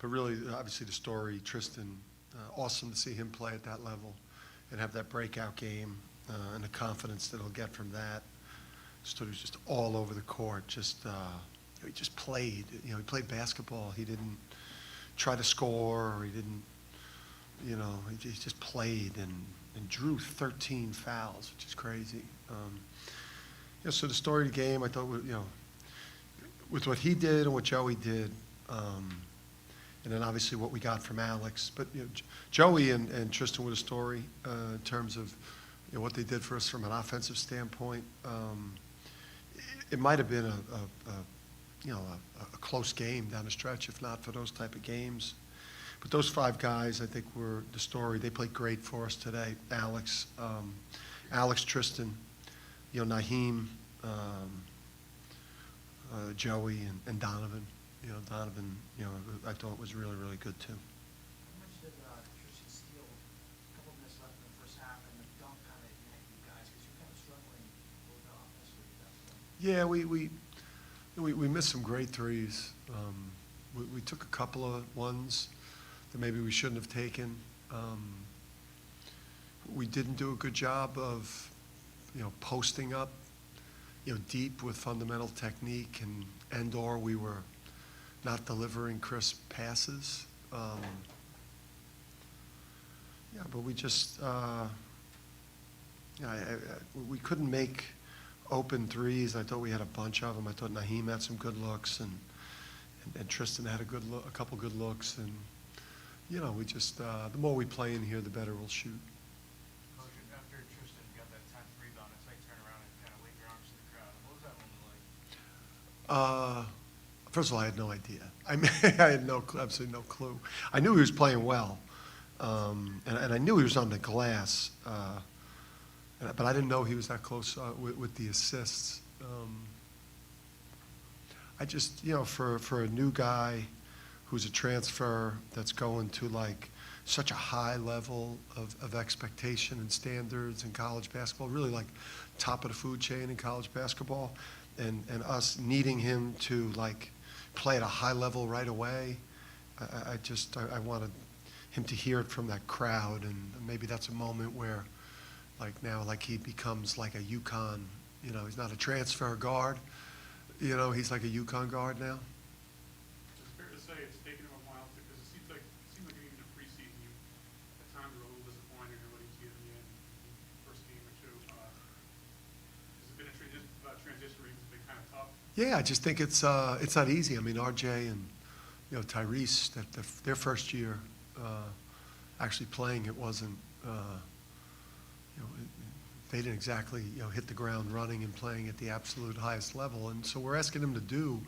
but really, obviously, the story, Tristan, awesome to see him play at that level and have that breakout game and the confidence that he'll get from that. Just thought he was just all over the court. He just played. He played basketball. He didn't try to score, or he didn't. He just played and drew 13 fouls, which is crazy. So the story of the game, I thought, with what he did and what Joey did, and then obviously what we got from Alex. But Joey and Tristan with a story in terms of what they did for us from an offensive standpoint. It might have been a close game down the stretch, if not for those type of games. But those five guys, I think, were the story. They played great for us today. Alex, Tristan, Naheem, Joey, and Donovan. Donovan, I thought was really, really good too. How much did Tristan steal a couple minutes left in the first half and the dunk kind of ignite you guys, because you're kind of struggling a little bit offensively at that point? Yeah, we missed some great threes. We took a couple of ones that maybe we shouldn't have taken. We didn't do a good job of, posting up, deep with fundamental technique, and/or we were not delivering crisp passes. But we just, we couldn't make open threes. I thought we had a bunch of them. I thought Naheem had some good looks, and Tristan had a couple good looks, and we just the more we play in here, the better we'll shoot. Coach, after Tristan got that 10th rebound, it's like turn around and kind of wave your arms to the crowd. What was that moment like? First of all, I had no idea. I mean, I had absolutely no clue. I knew he was playing well, and I knew he was on the glass, but I didn't know he was that close with the assists. I just, for a new guy who's a transfer that's going to such a high level of expectation and standards in college basketball, really top of the food chain in college basketball, and us needing him to play at a high level right away. I wanted him to hear it from that crowd, and maybe that's a moment where now he becomes like a UConn, he's not a transfer guard, he's like a UConn guard now. It's fair to say it's taken him a while, because it seems like even in the preseason, you at times were a little disappointed in what he was getting in the first game or two. Has it been a transition where it's been kind of tough? Yeah, I just think it's not easy. I mean, RJ and Tyrese, their first year actually playing, it wasn't they didn't exactly hit the ground running and playing at the absolute highest level, and so we're asking them to do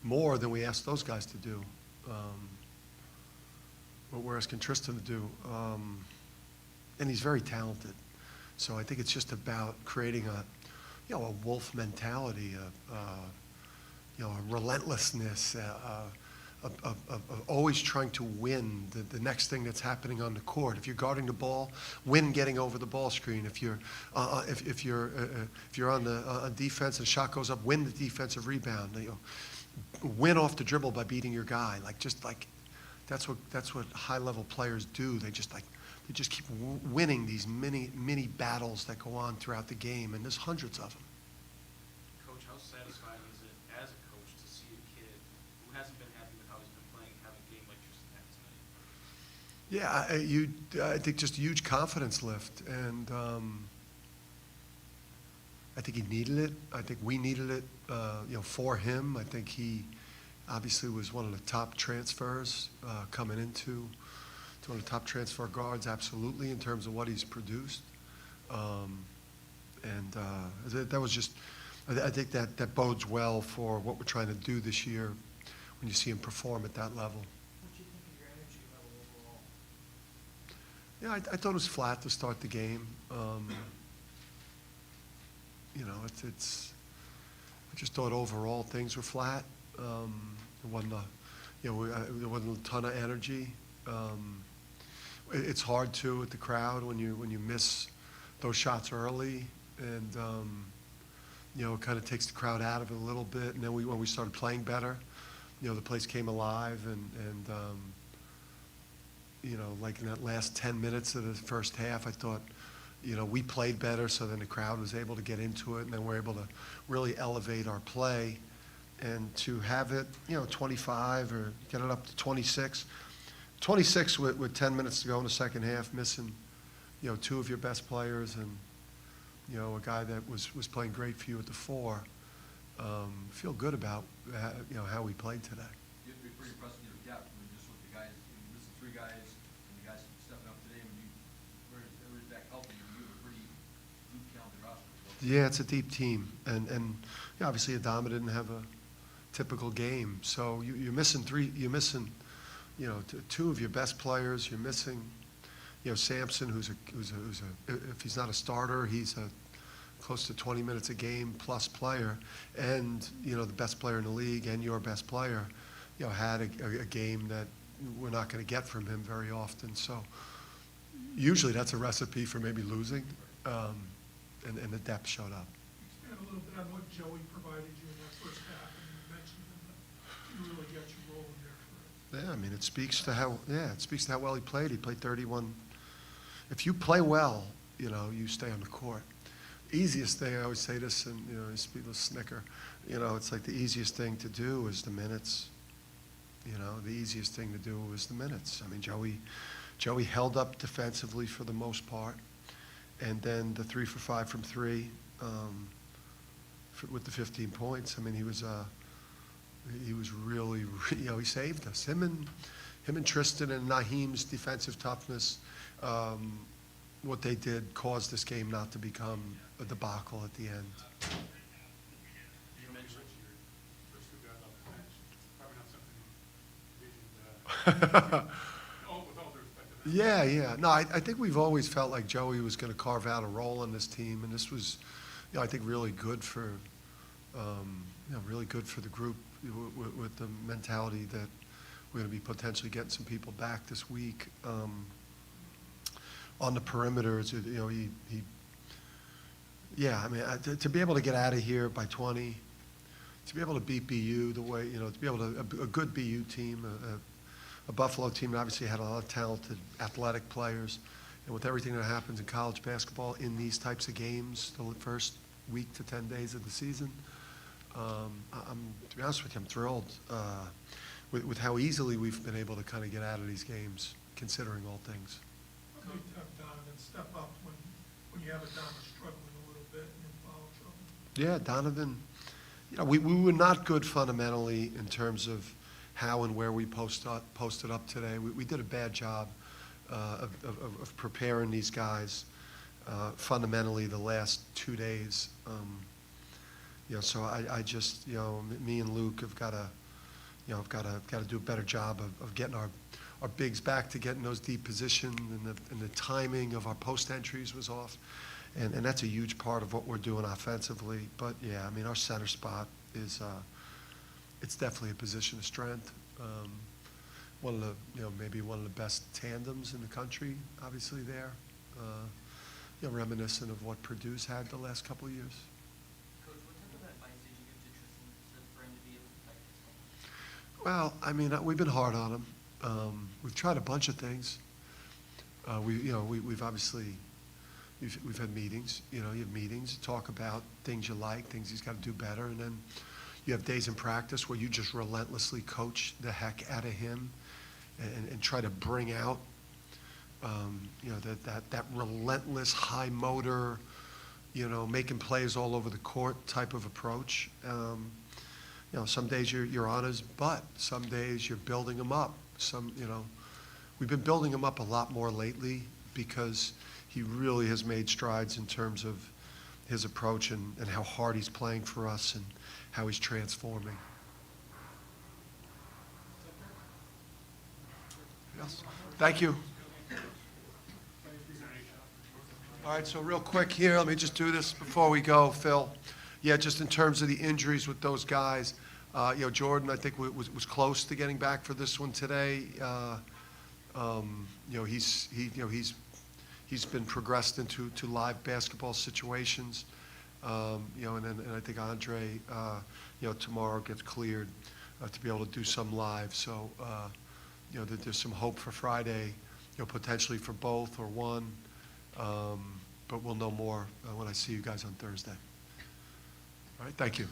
more than we asked those guys to do. What we're asking Tristan to do, and he's very talented. So I think it's just about creating a wolf mentality, a relentlessness, of always trying to win the next thing that's happening on the court. If you're guarding the ball, win getting over the ball screen. If you're on the defense and the shot goes up, win the defensive rebound. Win off the dribble by beating your guy. That's what high level players do. They just keep winning these mini battles that go on throughout the game, and there's hundreds of them. Coach, how satisfying is it as a coach to see a kid who hasn't been happy with how he's been playing have a game like Tristan had tonight? Yeah, I think just a huge confidence lift, and I think he needed it. I think we needed it, for him. I think he obviously was one of the top transfers coming into one of the top transfer guards, absolutely, in terms of what he's produced. That was just, I think that bodes well for what we're trying to do this year when you see him perform at that level. What do you think of your energy level overall? Yeah, I thought it was flat to start the game. I just thought overall things were flat. There wasn't a ton of energy. It's hard too with the crowd when you miss those shots early, and it kind of takes the crowd out of it a little bit. And then when we started playing better, the place came alive, and like in that last 10 minutes of the first half, I thought, we played better, so then the crowd was able to get into it, and then we're able to really elevate our play. And to have it, 25 or get it up to 26. 26 with 10 minutes to go in the second half, missing, two of your best players and, a guy that was playing great for you at the 4. Feel good about, how we played today. You have to be pretty impressed with your depth. I mean, just with the guys, this is 3 guys, and the guys stepping up today. When everybody's back healthy, you have a pretty deep, talented roster. Yeah, it's a deep team, and obviously Adama didn't have a typical game, so you're missing 3. You're missing, 2 of your best players. You're missing, Sampson, who's if he's not a starter, he's a close to 20 minutes a game plus player, and the best player in the league and your best player, had a game that we're not going to get from him very often. So usually that's a recipe for maybe losing, and the depth showed up. Expand a little bit on what Joey provided you in that first half, and you mentioned him, you really got you rolling there for it. Yeah, I mean, it speaks to how well he played. He played 31. If you play well, you stay on the court. Easiest thing, I always say this, and people snicker. It's like the easiest thing to do is the minutes. The easiest thing to do is the minutes. I mean, Joey held up defensively for the most part, and then the 3 for 5 from 3 with the 15 points. I mean, he was really, he saved us. Him and Tristan and Naheem's defensive toughness. What they did caused this game not to become a debacle at the end. You mentioned your first 2 guys off the bench. Probably not something you envisioned, with all due respect to them. Yeah. No, I think we've always felt like Joey was going to carve out a role in this team, and this was, I think really good for, really good for the group with the mentality that we're going to be potentially getting some people back this week. On the perimeters, to be able to get out of here by 20, to be able to beat BU the way, to be able to, a good BU team, a Buffalo team that obviously had a lot of talented athletic players, and with everything that happens in college basketball in these types of games, the first week to 10 days of the season, to be honest with you, I'm thrilled with how easily we've been able to kind of get out of these games, considering all things. How do you have Donovan step up when you have a Donovan struggling a little bit and in foul trouble? Yeah, Donovan, we were not good fundamentally in terms of how and where we posted up today. We did a bad job of preparing these guys fundamentally the last 2 days. So I just, me and Luke have got to do a better job of getting our bigs back to getting those deep positions, and the timing of our post entries was off, and that's a huge part of what we're doing offensively. But yeah, I mean, our center spot is it's definitely a position of strength. One of the maybe one of the best tandems in the country, obviously there. Reminiscent of what Purdue's had the last couple of years. Coach, what type of advice did you give to Tristan for him to be able to fight this game? Well, I mean, we've been hard on him. We've tried a bunch of things. We've obviously we've had meetings. You have meetings to talk about things you like, things he's got to do better, and then you have days in practice where you just relentlessly coach the heck out of him, and try to bring out that relentless high motor, making plays all over the court type of approach. Some days you're on his butt. Some days you're building him up. We've been building him up a lot more lately because he really has made strides in terms of his approach and how hard he's playing for us and how he's transforming. Yes. Thank you. All right, so real quick here, let me just do this before we go, Phil. Yeah, just in terms of the injuries with those guys, Jordan, I think was close to getting back for this one today. He's been progressed into live basketball situations, and I think Andre, tomorrow gets cleared to be able to do some live. So, that there's some hope for Friday. potentially for both or one. But we'll know more when I see you guys on Thursday. All right, thank you.